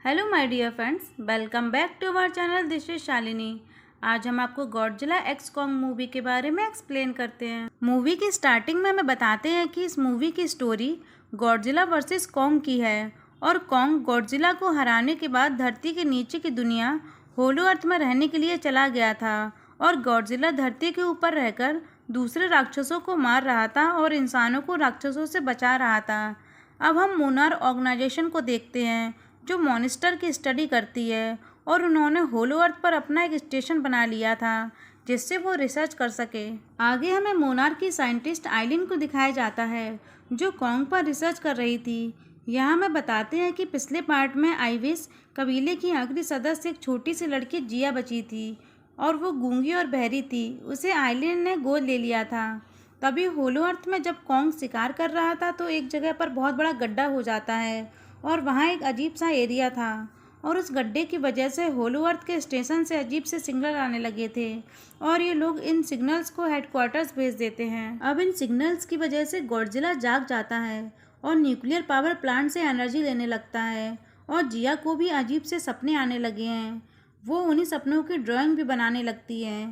Hello my dear friends, welcome back to our channel. This is Shalini. आज हम आपको Godzilla x Kong movie के बारे में एक्सप्लेन करते हैं। मूवी की स्टार्टिंग में हमें बताते हैं कि इस मूवी की स्टोरी गॉडजिला वर्सेस कॉन्ग की है और कॉन्ग गॉडजिला को हराने के बाद धरती के नीचे की दुनिया होलो अर्थ में रहने के लिए चला गया था और गॉडजिला धरती के ऊपर रहकर दूसरे राक्षसों को मार रहा था और इंसानों को राक्षसों से बचा रहा था। अब हम मोनार ऑर्गेनाइजेशन को देखते हैं जो मॉन्स्टर की स्टडी करती है और उन्होंने होलो अर्थ पर अपना एक स्टेशन बना लिया था जिससे वो रिसर्च कर सके। आगे हमें मोनार की साइंटिस्ट आइलिन को दिखाया जाता है जो कॉन्ग पर रिसर्च कर रही थी। यहाँ हमें बताते हैं कि पिछले पार्ट में आइविस कबीले की आखिरी सदस्य एक छोटी सी लड़की जिया बची थी और वो गूंगी और बहरी थी। उसे आइलिन ने गोद ले लिया था। तभी होलो अर्थ में जब कॉन्ग शिकार कर रहा था तो एक जगह पर बहुत बड़ा गड्ढा हो जाता है और वहाँ एक अजीब सा एरिया था और उस गड्ढे की वजह से होलो अर्थ के स्टेशन से अजीब से सिग्नल आने लगे थे और ये लोग इन सिग्नल्स को हेडक्वार्टर्स भेज देते हैं। अब इन सिग्नल्स की वजह से गॉडजिला जाग जाता है और न्यूक्लियर पावर प्लांट से एनर्जी लेने लगता है और जिया को भी अजीब से सपने आने लगे हैं। वो उन्हीं सपनों की ड्राइंग भी बनाने लगती है।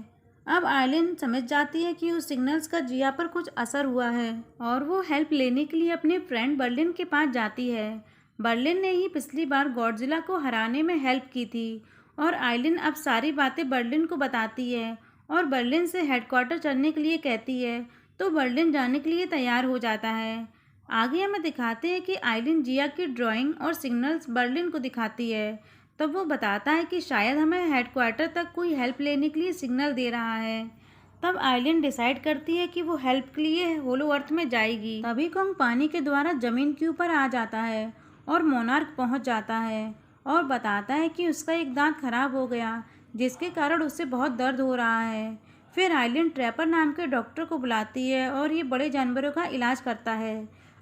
अब आइलिन समझ जाती है कि उस सिग्नल्स का जिया पर कुछ असर हुआ है और वो हेल्प लेने के लिए अपने फ्रेंड बर्लिन के पास जाती है। बर्लिन ने ही पिछली बार गॉडजिला को हराने में हेल्प की थी और आइलिन अब सारी बातें बर्लिन को बताती है और बर्लिन से हेडक्वार्टर चलने के लिए कहती है तो बर्लिन जाने के लिए तैयार हो जाता है। आगे हमें दिखाते हैं कि आइलिन जिया की ड्राइंग और सिग्नल्स बर्लिन को दिखाती है। तब वो बताता है कि शायद हमें हेडक्वार्टर तक कोई हेल्प लेने के लिए सिग्नल दे रहा है। तब आइलिन डिसाइड करती है कि वो हेल्प के लिए होलो अर्थ में जाएगी। तभी कॉन्ग पानी के द्वारा जमीन के ऊपर आ जाता है और मोनार्क पहुंच जाता है और बताता है कि उसका एक दांत खराब हो गया जिसके कारण उसे बहुत दर्द हो रहा है। फिर आइलिन ट्रैपर नाम के डॉक्टर को बुलाती है और ये बड़े जानवरों का इलाज करता है।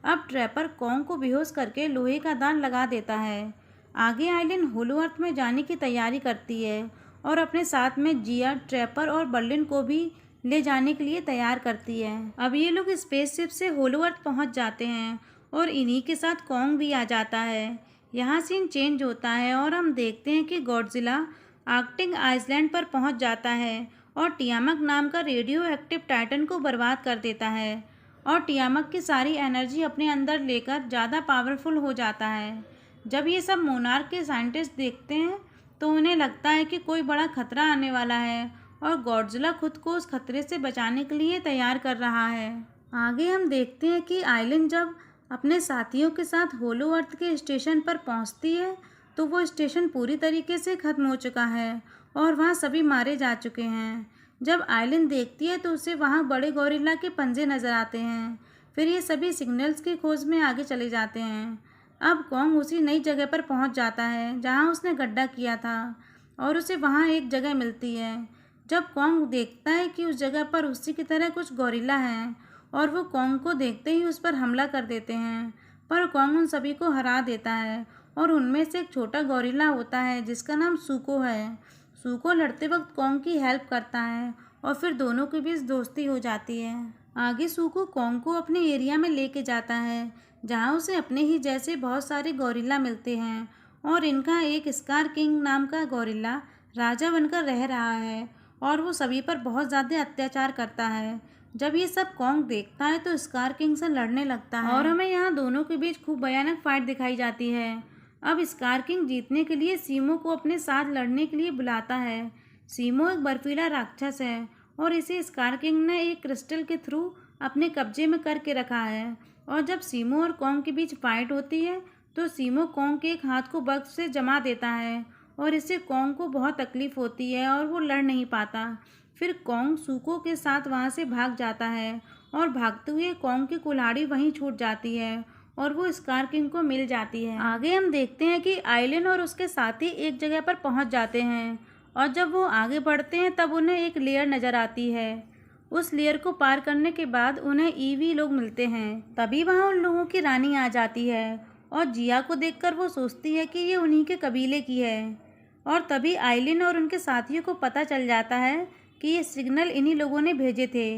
अब ट्रैपर कॉन्ग को बेहोश करके लोहे का दांत लगा देता है। आगे आइलिन होलो अर्थ में जाने की तैयारी करती है और अपने साथ में जिया, ट्रैपर और बर्लिन को भी ले जाने के लिए तैयार करती है। अब ये लोग स्पेसशिप से होलो अर्थ पहुँच जाते हैं और इन्हीं के साथ कॉन्ग भी आ जाता है। यहाँ सीन चेंज होता है और हम देखते हैं कि गॉडजिला आर्कटिक आइसलैंड पर पहुँच जाता है और टियामक नाम का रेडियो एक्टिव टाइटन को बर्बाद कर देता है और टियामक की सारी एनर्जी अपने अंदर लेकर ज़्यादा पावरफुल हो जाता है। जब ये सब मोनार्क के साइंटिस्ट देखते हैं तो उन्हें लगता है कि कोई बड़ा खतरा आने वाला है और गॉडजिला खुद को उस खतरे से बचाने के लिए तैयार कर रहा है। आगे हम देखते हैं कि आइलिन जब अपने साथियों के साथ होलो अर्थ के स्टेशन पर पहुंचती है तो वो स्टेशन पूरी तरीके से ख़त्म हो चुका है और वहाँ सभी मारे जा चुके हैं। जब आइलिन देखती है तो उसे वहाँ बड़े गोरिल्ला के पंजे नज़र आते हैं। फिर ये सभी सिग्नल्स की खोज में आगे चले जाते हैं। अब कॉन्ग उसी नई जगह पर पहुँच जाता है जहाँ उसने गड्ढा किया था और उसे वहाँ एक जगह मिलती है। जब कॉन्ग देखता है कि उस जगह पर उसी की तरह कुछ गोरिल्ला हैं और वो कॉन्ग को देखते ही उस पर हमला कर देते हैं, पर कॉन्ग उन सभी को हरा देता है और उनमें से एक छोटा गोरिल्ला होता है जिसका नाम सूको है। सूको लड़ते वक्त कॉन्ग की हेल्प करता है और फिर दोनों के बीच दोस्ती हो जाती है। आगे सूको कॉन्ग को अपने एरिया में लेके जाता है जहाँ उसे अपने ही जैसे बहुत सारे गोरिल्ला मिलते हैं और इनका एक स्कार किंग नाम का गोरिल्ला राजा बनकर रह रहा है और वो सभी पर बहुत ज़्यादा अत्याचार करता है। जब ये सब कॉन्ग देखता है तो स्कार किंग से लड़ने लगता है और हमें यहाँ दोनों के बीच खूब भयानक फाइट दिखाई जाती है। अब स्कार किंग जीतने के लिए सीमो को अपने साथ लड़ने के लिए बुलाता है। सीमो एक बर्फीला राक्षस है और इसे स्कार किंग ने एक क्रिस्टल के थ्रू अपने कब्जे में करके रखा है और जब सीमो और कॉन्ग के बीच फाइट होती है तो सीमो कॉन्ग के एक हाथ को बर्फ से जमा देता है और इससे कॉन्ग को बहुत तकलीफ होती है और वो लड़ नहीं पाता। फिर कॉन्ग सूको के साथ वहाँ से भाग जाता है और भागते हुए कॉन्ग की कुल्हाड़ी वहीं छूट जाती है और वो स्कार किंग को मिल जाती है। आगे हम देखते हैं कि आइलिन और उसके साथी एक जगह पर पहुँच जाते हैं और जब वो आगे बढ़ते हैं तब उन्हें एक लेयर नज़र आती है। उस लेयर को पार करने के बाद उन्हें ईवी लोग मिलते हैं। तभी वहाँ उन लोगों की रानी आ जाती है और जिया को देखकर वो सोचती है कि ये उन्हीं के कबीले की है और तभी आइलिन और उनके साथियों को पता चल जाता है कि ये सिग्नल इन्हीं लोगों ने भेजे थे।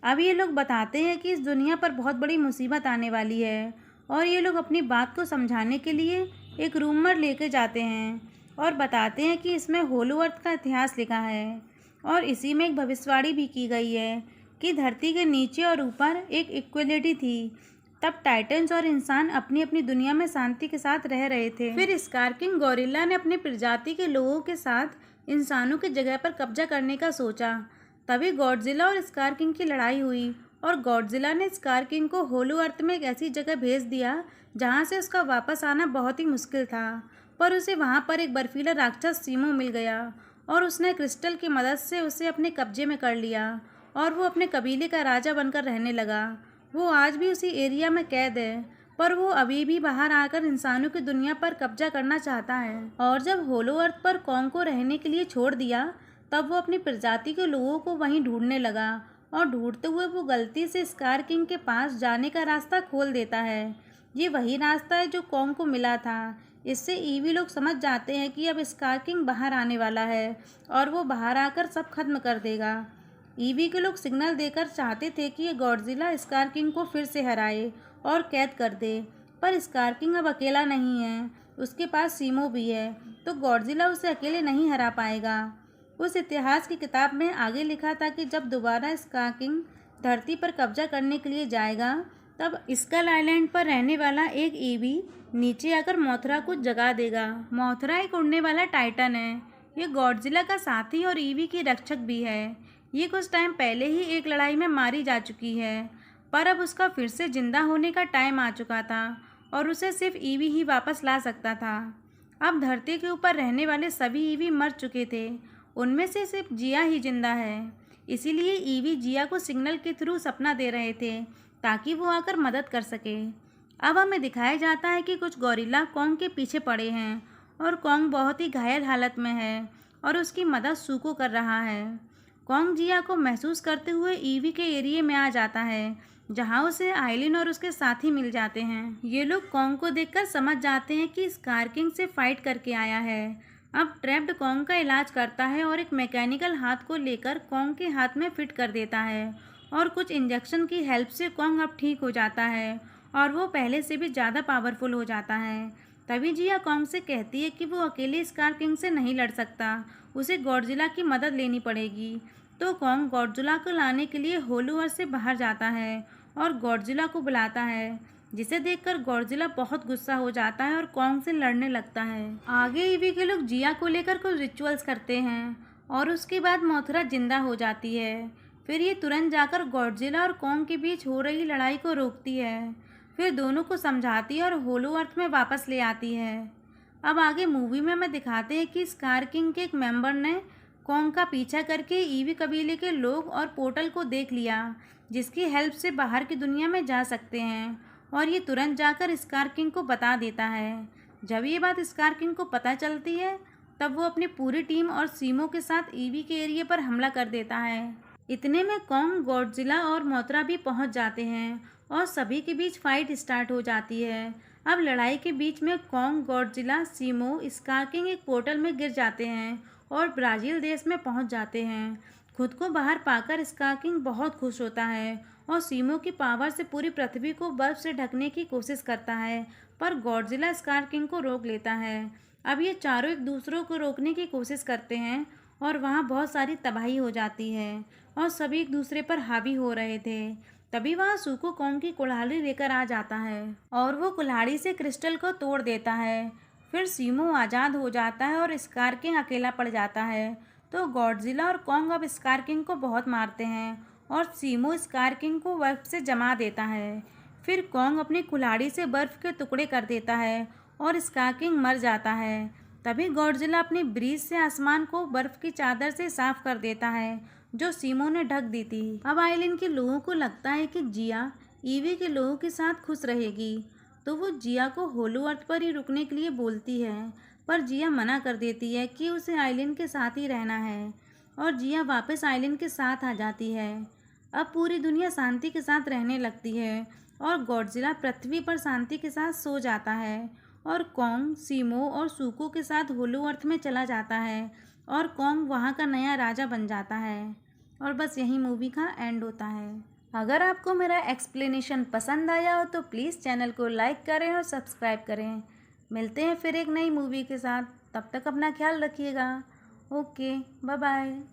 अब ये लोग बताते हैं कि इस दुनिया पर बहुत बड़ी मुसीबत आने वाली है और ये लोग अपनी बात को समझाने के लिए एक रूम में लेके जाते हैं और बताते हैं कि इसमें होलो अर्थ का इतिहास लिखा है और इसी में एक भविष्यवाणी भी की गई है कि धरती के नीचे और ऊपर एक इक्वलिटी थी। तब टाइटन्स और इंसान अपनी अपनी दुनिया में शांति के साथ रह रहे थे। फिर स्कार किंग गोरिल्ला ने अपनी प्रजाति के लोगों के साथ इंसानों की जगह पर कब्जा करने का सोचा। तभी गॉडजिला और स्कार किंग की लड़ाई हुई और गॉडजिला ने स्कार किंग को होलो अर्थ में एक ऐसी जगह भेज दिया जहाँ से उसका वापस आना बहुत ही मुश्किल था। पर उसे वहाँ पर एक बर्फीला राक्षस सीमो मिल गया और उसने क्रिस्टल की मदद से उसे अपने कब्जे में कर लिया और वो अपने कबीले का राजा बनकर रहने लगा। वो आज भी उसी एरिया में कैद है, पर वो अभी भी बाहर आकर इंसानों की दुनिया पर कब्जा करना चाहता है। और जब होलो अर्थ पर कॉन्ग को रहने के लिए छोड़ दिया तब वो अपनी प्रजाति के लोगों को वहीं ढूंढने लगा और ढूंढते हुए वो गलती से स्कार किंग के पास जाने का रास्ता खोल देता है। ये वही रास्ता है जो कॉन्ग को मिला था। इससे ईवी लोग समझ जाते हैं कि अब स्कार किंग बाहर आने वाला है और वो बाहर आकर सब खत्म कर देगा। ईवी के लोग सिग्नल देकर चाहते थे कि ये गॉडजिला स्कार किंग को फिर से हराए और कैद कर दे, पर स्कार किंग अब अकेला नहीं है, उसके पास सीमो भी है, तो गॉडजिला उसे अकेले नहीं हरा पाएगा। उस इतिहास की किताब में आगे लिखा था कि जब दोबारा स्कार किंग धरती पर कब्जा करने के लिए जाएगा तब स्कल आइलैंड पर रहने वाला एक ईवी नीचे आकर मोथरा को जगा देगा। मोथरा एक उड़ने वाला टाइटन है। ये गॉडजिला का साथी और ईवी की रक्षक भी है। ये कुछ टाइम पहले ही एक लड़ाई में मारी जा चुकी है, पर अब उसका फिर से जिंदा होने का टाइम आ चुका था और उसे सिर्फ ईवी ही वापस ला सकता था। अब धरती के ऊपर रहने वाले सभी ईवी मर चुके थे, उनमें से सिर्फ जिया ही जिंदा है। इसीलिए ईवी जिया को सिग्नल के थ्रू सपना दे रहे थे ताकि वो आकर मदद कर सके। अब हमें दिखाया जाता है कि कुछ गोरिल्ला कॉन्ग के पीछे पड़े हैं और कॉन्ग बहुत ही घायल हालत में है और उसकी मदद सूको कर रहा है। कॉन्ग जिया को महसूस करते हुए ईवी के एरिया में आ जाता है जहां उसे आइलिन और उसके साथी मिल जाते हैं। ये लोग कॉन्ग को देखकर समझ जाते हैं कि स्कार किंग से फाइट करके आया है। अब ट्रैप्ड कॉन्ग का इलाज करता है और एक मैकेनिकल हाथ को लेकर कॉन्ग के हाथ में फिट कर देता है और कुछ इंजेक्शन की हेल्प से कॉन्ग अब ठीक हो जाता है और वो पहले से भी ज़्यादा पावरफुल हो जाता है। तभी जिया कॉन्ग से कहती है कि वो अकेले स्कार किंग से नहीं लड़ सकता, उसे गॉडजिला की मदद लेनी पड़ेगी। तो कॉन्ग गॉडजिला को लाने के लिए होलो अर्थ से बाहर जाता है और गॉडजिला को बुलाता है, जिसे देखकर गॉडजिला बहुत गुस्सा हो जाता है और कॉन्ग से लड़ने लगता है। आगे ईवी के लोग जिया को लेकर कुछ रिचुअल्स करते हैं और उसके बाद मोथरा जिंदा हो जाती है। फिर ये तुरंत जाकर गॉडजिला और कॉन्ग के बीच हो रही लड़ाई को रोकती है, फिर दोनों को समझाती है और होलो अर्थ में वापस ले आती है। अब आगे मूवी में हमें दिखाते हैं कि स्कार किंग के एक मेंबर ने कॉन्ग का पीछा करके ईवी कबीले के लोग और पोर्टल को देख लिया, जिसकी हेल्प से बाहर की दुनिया में जा सकते हैं, और ये तुरंत जाकर स्कार किंग को बता देता है। जब ये बात स्कार किंग को पता चलती है तब वो अपनी पूरी टीम और सीमो के साथ ईवी के एरिया पर हमला कर देता है। इतने में कॉन्ग, गॉडजिला और मोथरा भी पहुंच जाते हैं और सभी के बीच फाइट स्टार्ट हो जाती है। अब लड़ाई के बीच में कॉन्ग, गॉडजिला, सीमो, स्कार किंग एक पोर्टल में गिर जाते हैं और ब्राज़ील देश में पहुंच जाते हैं। खुद को बाहर पाकर स्कार किंग बहुत खुश होता है और सीमो की पावर से पूरी पृथ्वी को बर्फ से ढकने की कोशिश करता है, पर गॉडजिला स्कार किंग को रोक लेता है। अब ये चारों एक दूसरों को रोकने की कोशिश करते हैं और वहाँ बहुत सारी तबाही हो जाती है और सभी एक दूसरे पर हावी हो रहे थे। तभी वहाँ सूको कॉन्ग की कुल्हाड़ी लेकर आ जाता है और वो कुल्हाड़ी से क्रिस्टल को तोड़ देता है। फिर सीमो आज़ाद हो जाता है और स्कार किंग अकेला पड़ जाता है। तो गॉडजिला और कॉन्ग अब स्कार किंग को बहुत मारते हैं और सीमो स्कार किंग को बर्फ से जमा देता है। फिर कॉन्ग अपनी कुल्हाड़ी से बर्फ के टुकड़े कर देता है और स्कार किंग मर जाता है। तभी गॉडजिला अपनी ब्रीज से आसमान को बर्फ की चादर से साफ कर देता है जो सीमो ने ढक दी थी। अब आइलैंड के लोगों को लगता है कि जिया ईवी के लोगों के साथ खुश रहेगी, तो वो जिया को होलो अर्थ पर ही रुकने के लिए बोलती है, पर जिया मना कर देती है कि उसे आइलैंड के साथ ही रहना है और जिया वापस आइलैंड के साथ आ जाती है। अब पूरी दुनिया शांति के साथ रहने लगती है और गॉडजिला पृथ्वी पर शांति के साथ सो जाता है और कॉन्ग, सीमो और सूको के साथ होलो अर्थ में चला जाता है और कॉन्ग वहाँ का नया राजा बन जाता है। और बस यही मूवी का एंड होता है। अगर आपको मेरा एक्सप्लेनेशन पसंद आया हो तो प्लीज़ चैनल को लाइक करें और सब्सक्राइब करें। मिलते हैं फिर एक नई मूवी के साथ, तब तक अपना ख्याल रखिएगा। Okay, bye bye.